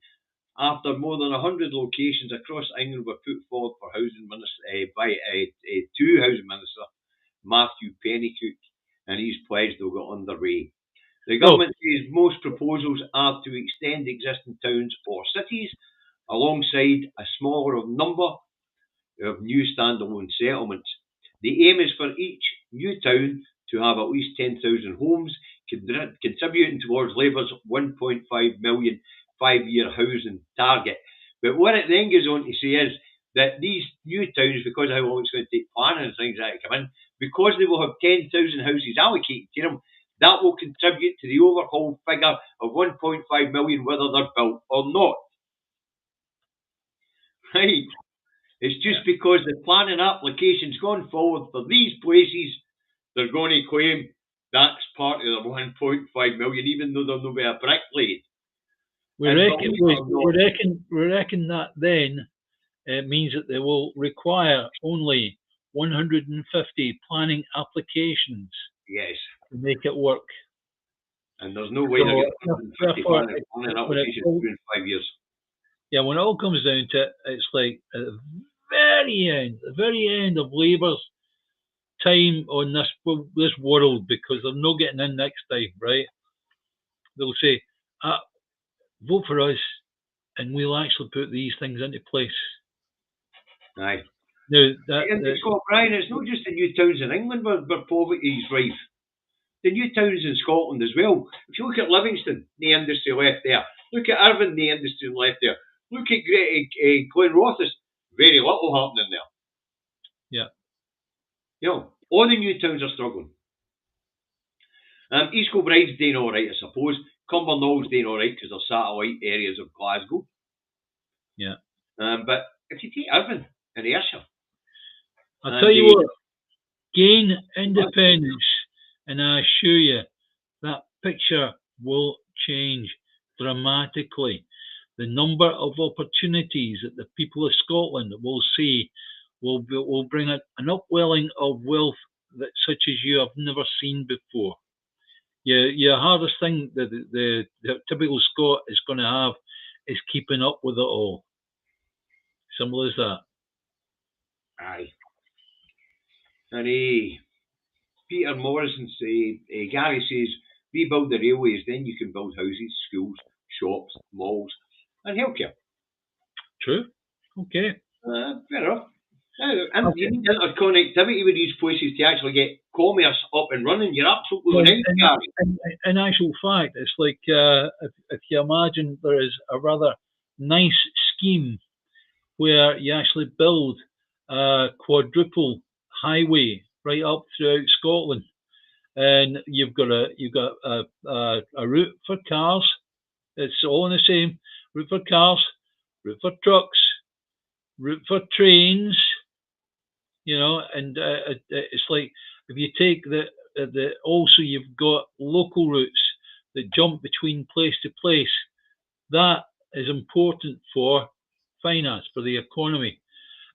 after more than 100 locations across England were put forward for housing minister to Housing Minister Matthew Pennycook, and he's pledged they'll get underway. The government says most proposals are to extend existing towns or cities alongside a smaller number of new standalone settlements. The aim is for each new town to have at least 10,000 homes, contributing towards Labour's 1.5 million 5-year housing target. But what it then goes on to say is that these new towns, because of how long it's going to take planning and things like that to come in, because they will have 10,000 houses allocated to them, that will contribute to the overall figure of 1.5 million, whether they're built or not. Right? It's just because the planning applications going forward for these places, they're going to claim that's part of the 1.5 million, even though there'll be a brick laid. We reckon that then means that they will require only 150 planning applications. Yes. To make it work. And there's no way they're getting 150 planning applications in 5 years. Yeah, when it all comes down to it, it's like at the very end of Labour's time on this world, because they're not getting in next time, right? They'll say, vote for us and we'll actually put these things into place. Aye. Now, Scott Brian, it's not just the new towns in England where poverty is rife. The new towns in Scotland as well. If you look at Livingston, the industry left there. Look at Irvine, the industry left there. Look at Glenrothes, very little happening there. Yeah. You know, all the new towns are struggling. East Kilbride's doing all right, I suppose. Cumbernaul's doing all right because they're satellite areas of Glasgow. Yeah. But if you take Irvine and Ayrshire, I'll tell you what, gain independence, and I assure you that picture will change dramatically. The number of opportunities that the people of Scotland will see will bring an upwelling of wealth that such as you have never seen before. Your hardest thing that the typical Scot is going to have is keeping up with it all. Simple as that. Aye. And Peter Morrison Gary says, rebuild the railways, then you can build houses, schools, shops, malls, and healthcare. True. Okay. Fair enough. And you need interconnectivity with these places to actually get commerce up and running. You're absolutely right, Gary. In actual fact, it's like if you imagine there is a rather nice scheme where you actually build a quadruple highway right up throughout Scotland, and you've got a route for cars. It's all in the same route for cars, route for trucks, route for trains. You know, and it's like if you take the also you've got local routes that jump between place to place. That is important for finance, for the economy.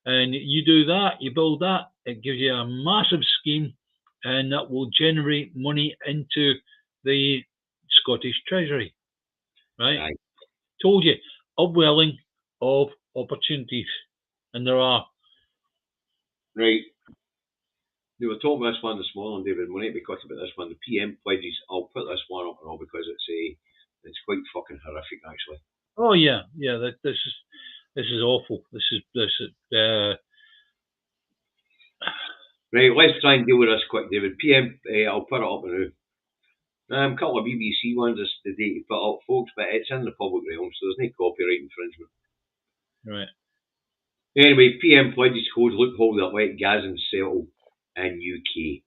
And you do that, you build that, it gives you a massive scheme, and that will generate money into the Scottish Treasury. Right? Told you, upwelling of opportunities. And there are. Right. We were talking about this one this morning, David. We need to be quick about this one. The PM pledges. I'll put this one up and all because it's quite fucking horrific, actually. Oh yeah. This is awful. This is Right. Let's try and deal with this quick, David. PM. I'll put it up now. A couple of BBC ones is the day to put up, folks, but it's in the public realm, so there's no copyright infringement. Right. Anyway, PM pledges code loophole that let Gazans settle in UK.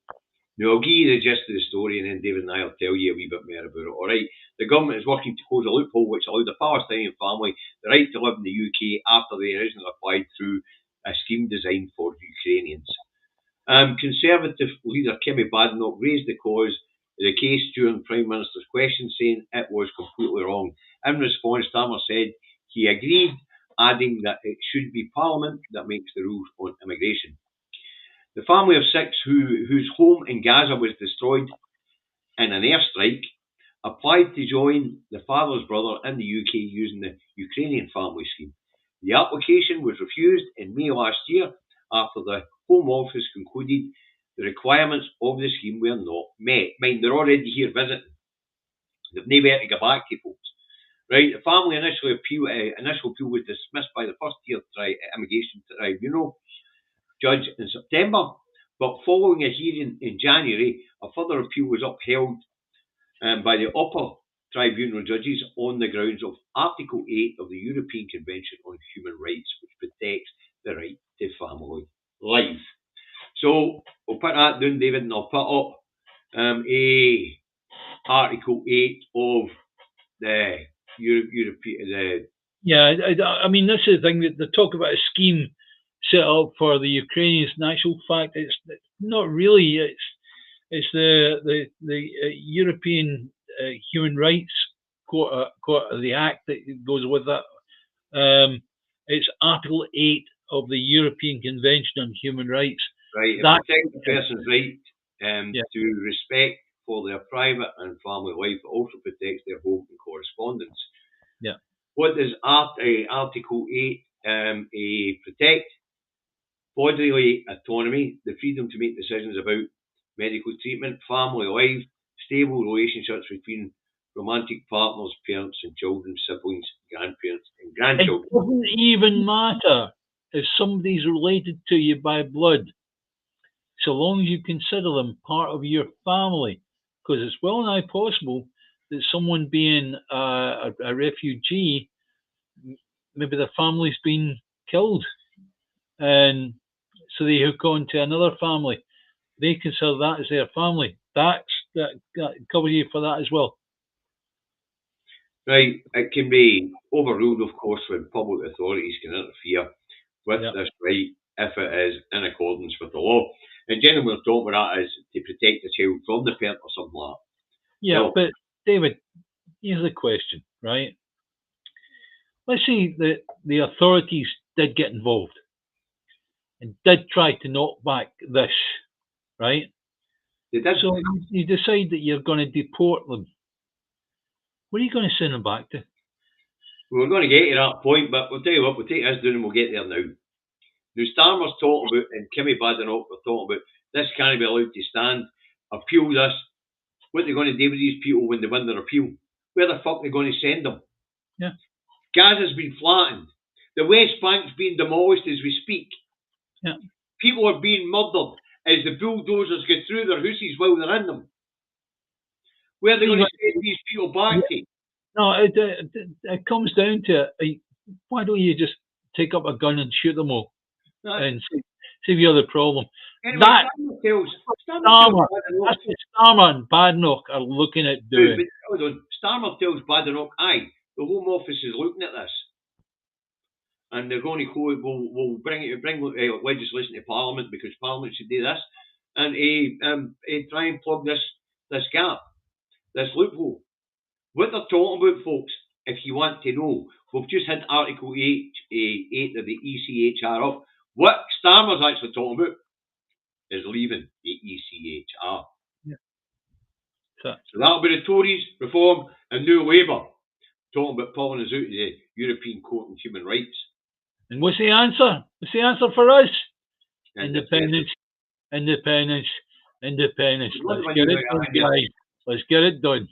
Now, I'll give you the gist of the story, and then David and I will tell you a wee bit more about it. All right. The government is working to close a loophole which allowed a Palestinian family the right to live in the UK after they originally applied through a scheme designed for Ukrainians. Conservative leader Kemi Badenoch raised the case during Prime Minister's question, saying it was completely wrong. In response, Starmer said he agreed, adding that it should be Parliament that makes the rules on immigration. The family of six whose home in Gaza was destroyed in an airstrike applied to join the father's brother in the UK using the Ukrainian family scheme. The application was refused in May last year after the Home Office concluded the requirements of the scheme were not met. Mind, they're already here visiting. They've nowhere to go back to, folks. Right, the family initial appeal was dismissed by the first-tier immigration tribunal judge in September, but following a hearing in January, a further appeal was upheld by the upper tribunal judges on the grounds of Article 8 of the European Convention on Human Rights, which protects the right to family life. So we'll put that down, David, and I'll put up Article 8 of the European. Yeah, I mean, this is the thing that they talk about a scheme set up for the Ukrainians. In actual fact, it's not really. It's the European Human Rights Court, the Act that goes with that. It's Article 8 of the European Convention on Human Rights. Right, it protects the person's right to respect for their private and family life. It also protects their home and correspondence. Yeah. What does Article 8 protect? Bodily autonomy, the freedom to make decisions about medical treatment, family life, stable relationships between romantic partners, parents and children, siblings, grandparents and It grandchildren. doesn't even matter if somebody's related to you by blood, so long as you consider them part of your family, because it's well nigh possible that someone being a refugee, maybe the family's been killed, and so they hook on to another family. They consider that as their family. That covers you for that as well. Right, it can be overruled, of course, when public authorities can interfere with this right if it is in accordance with the law. And generally, we're talking about that is to protect the child from the parent or something like that. Yeah, Well, but David, here's the question, right? Let's say that the authorities did get involved and did try to knock back this, right? they did. So you decide that you're going to deport them. What are you going to send them back to? We're going to get to that point, but we'll tell you what, we'll take this down and we'll get there now. Now, Starmer's talking about, and Kimmy Badenoch were talking about, this can't be allowed to stand, appeal this. What they're going to do with these people when they win their appeal? Where the fuck are they going to send them? Yeah. Gaza's been flattened. The West Bank's being demolished as we speak. Yeah. People are being murdered as the bulldozers get through their houses while they're in them. Where are they going to send these people back to? No, it comes down to why don't you just take up a gun and shoot them all and save you the problem? Anyway, That Starmer that's what Starmer and Badenoch are looking at doing. Hold on. Starmer tells Badenoch, aye, the Home Office is looking at this. And they're going to we'll bring legislation to Parliament because Parliament should do this and try and plug this gap, this loophole. What they're talking about, folks, if you want to know, we've just had Article 8 of the ECHR up. What Starmer's actually talking about is leaving the ECHR. Yeah. So that'll be the Tories, Reform and New Labour talking about pulling us out of the European Court on Human Rights. And what's the answer? What's the answer for us? Independence, independence, independence. Let's get it done, guys. Let's get it done.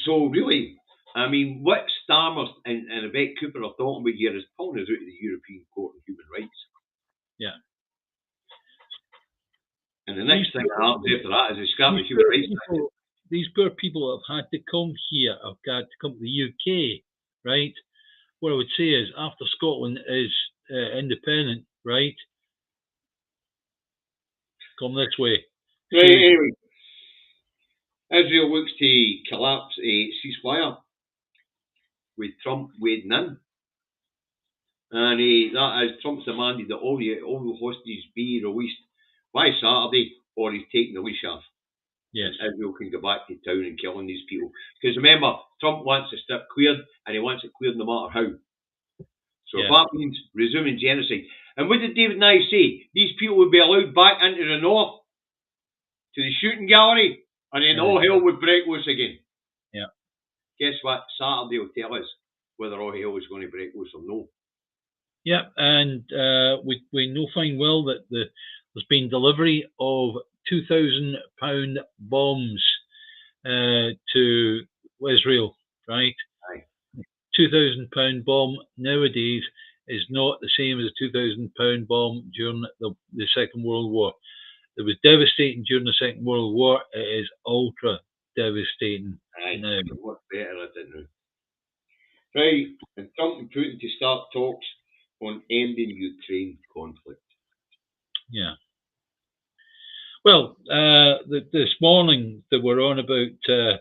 So really, I mean, what Starmer and Yvette Cooper are talking about here is pulling us out of the European Court on Human Rights. Yeah. And the next thing that happens after that is they scrap the human rights. These poor people have had to come here, have had to come to the UK, right? What I would say is, after Scotland is independent, right? Come this way. Right, anyway. Israel looks to collapse a ceasefire with Trump wading in. And that is, Trump's demanded that all the hostages be released by Saturday, or he's taking the leash off. Yes. And Israel can go back to town and killing these people. Because remember, Trump wants the strip cleared, and he wants it cleared no matter how. So if that means resuming genocide. And what did David Nye say? These people would be allowed back into the north, to the shooting gallery, and then all hell would break loose again. Yeah. Guess what? Saturday will tell us whether all hell is going to break loose or no. Yeah, and we know fine well that there's been delivery of £2,000 bombs to Israel, right? Aye. £2,000 bomb nowadays is not the same as a £2,000 bomb during the Second World War. It was devastating during the Second World War. It is ultra devastating now. What's better at it now? Right, and Trump and Putin to start talks on ending Ukraine conflict. Yeah. Well, this morning they were on about that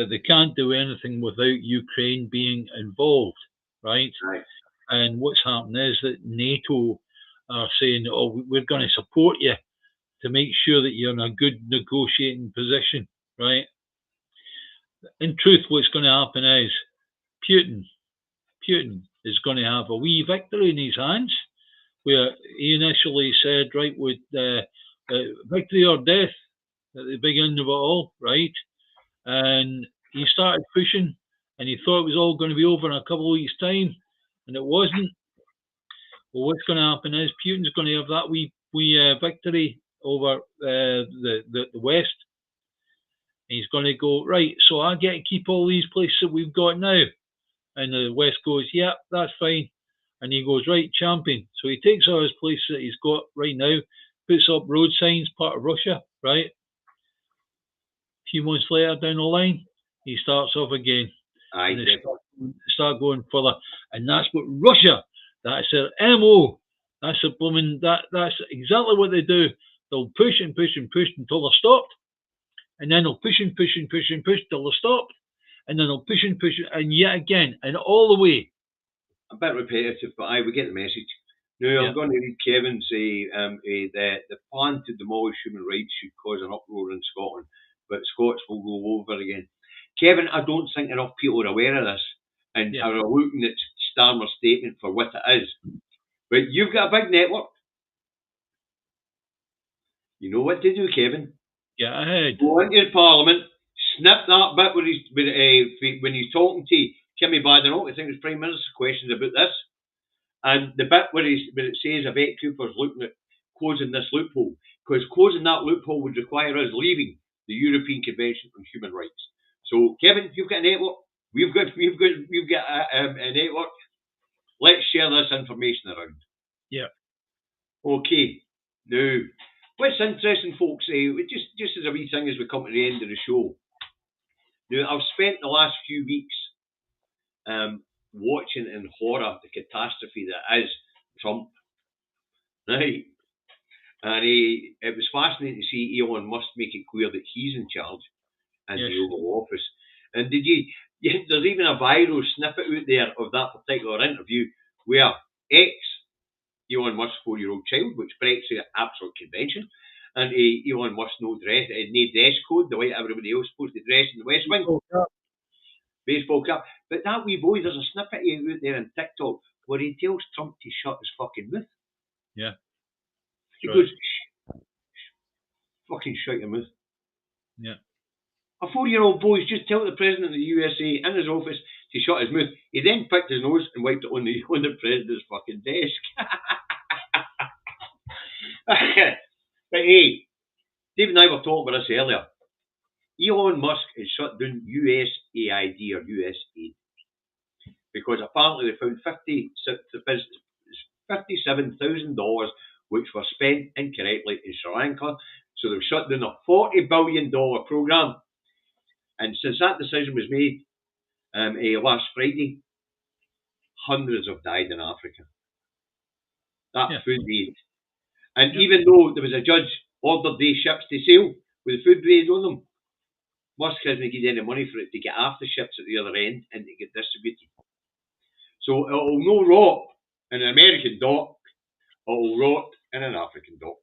they can't do anything without Ukraine being involved, right? Right. And what's happened is that NATO are saying, "Oh, we're going to support you to make sure that you're in a good negotiating position," right? In truth, what's going to happen is Putin is going to have a wee victory in his hands, where he initially said, right, with victory or death at the beginning of it all, right? And he started pushing, and he thought it was all going to be over in a couple of weeks' time, and it wasn't. Well, what's going to happen is Putin's going to have that wee victory over the West, he's going to go, right, so I get to keep all these places that we've got now. And the West goes, yeah, that's fine. And he goes, right, champion. So he takes all his places that he's got right now, puts up road signs, part of Russia, right? A few months later down the line, he starts off again. Aye, And they start going further. And that's what Russia, that's their MO. That's that's exactly what they do. They'll push and push and push until they're stopped. And then they'll push and push and push and push till they're stopped. And then they'll push and push and yet again, and all the way. A bit repetitive, but we get the message. Now, I'm going to read Kevin's the plan to demolish human rights should cause an uproar in Scotland, but Scots will go over again. Kevin, I don't think enough people are aware of this and are looking at Starmer's statement for what it is. But you've got a big network. You know what to do, Kevin. Get ahead. Go into Parliament, snip that bit when he's talking to Kimmy Badenoch, I think it's Prime Minister's questions about this, and the bit where it says Yvette Cooper's looking at closing this loophole, because closing that loophole would require us leaving the European Convention on Human Rights. So, Kevin, you've got a network. We've got a network. Let's share this information around. Yeah. Okay. Now, what's interesting, folks, just as a wee thing as we come to the end of the show. Now, I've spent the last few weeks watching in horror the catastrophe that is Trump. Right? And it was fascinating to see Elon Musk make it clear that he's in charge and the Oval Office. And there's even a viral snippet out there of that particular interview where Elon Musk's 4-year-old child, which breaks the absolute convention, and Elon Musk no dress code, the way everybody else is supposed to dress in the West Wing. Baseball cap. But that wee boy, there's a snippet out there on TikTok where he tells Trump to shut his fucking mouth. Yeah. He goes, fucking shut your mouth. Yeah. A 4-year-old boy's just telling the president of the USA in his office to shut his mouth. He then picked his nose and wiped it on the president's fucking desk. But hey, Dave and I were talking about this earlier. Elon Musk has shut down USAID or USAID because apparently they found $57,000 which were spent incorrectly in Sri Lanka. So they've shut down a $40 billion program. And since that decision was made last Friday, hundreds have died in Africa. That food aid. And even though there was a judge ordered these ships to sail with the food aid on them, Musk hasn't given any money for it to get off the ships at the other end and to get distributed. So it'll no rot in an American dock, it'll rot in an African dock.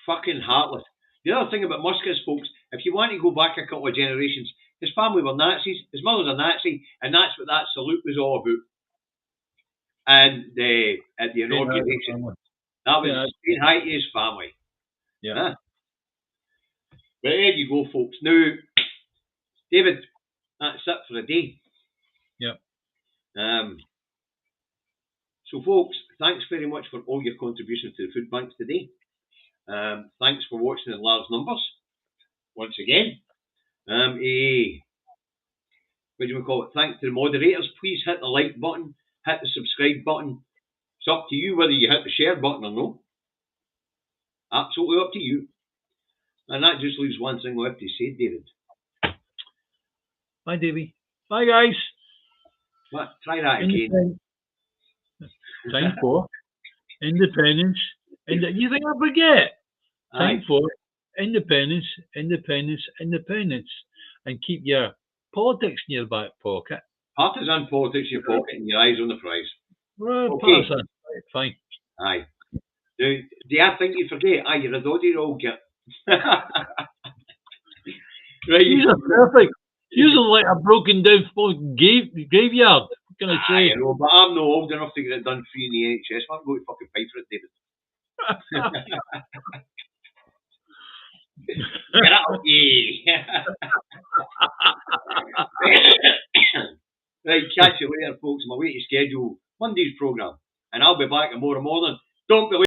Fucking heartless. The other thing about Musk is, folks, if you want to go back a couple of generations, his family were Nazis, his mother's a Nazi, and that's what that salute was all about. And at the inauguration, that was saying hi to his family. Yeah. Huh? But there you go, folks. Now, David, that's it for the day. Yeah. So, folks, thanks very much for all your contributions to the food banks today. Thanks for watching in large numbers once again. What do we call it? Thanks to the moderators. Please hit the like button, hit the subscribe button. It's up to you whether you hit the share button or no. Absolutely up to you. And that just leaves one thing left to say, David. Bye, Davey. Bye, guys. What? Try that again. Time for independence. You think I forget? Time for independence, independence, independence. And keep your politics in your back pocket. Partisan politics in your pocket and your eyes on the prize. Well, okay. Partisan. Right, fine. Aye. Now, do I think you forget? Aye, you're a dodgy old git. Right. These are perfect. These are like a broken down graveyard. What can I say? I know, but I'm not old enough to get it done free in the NHS. I'm going to fucking pay for it, David. Get out, Right, catch you later, folks. I'm away to schedule Monday's programme, and I'll be back tomorrow morning. Don't believe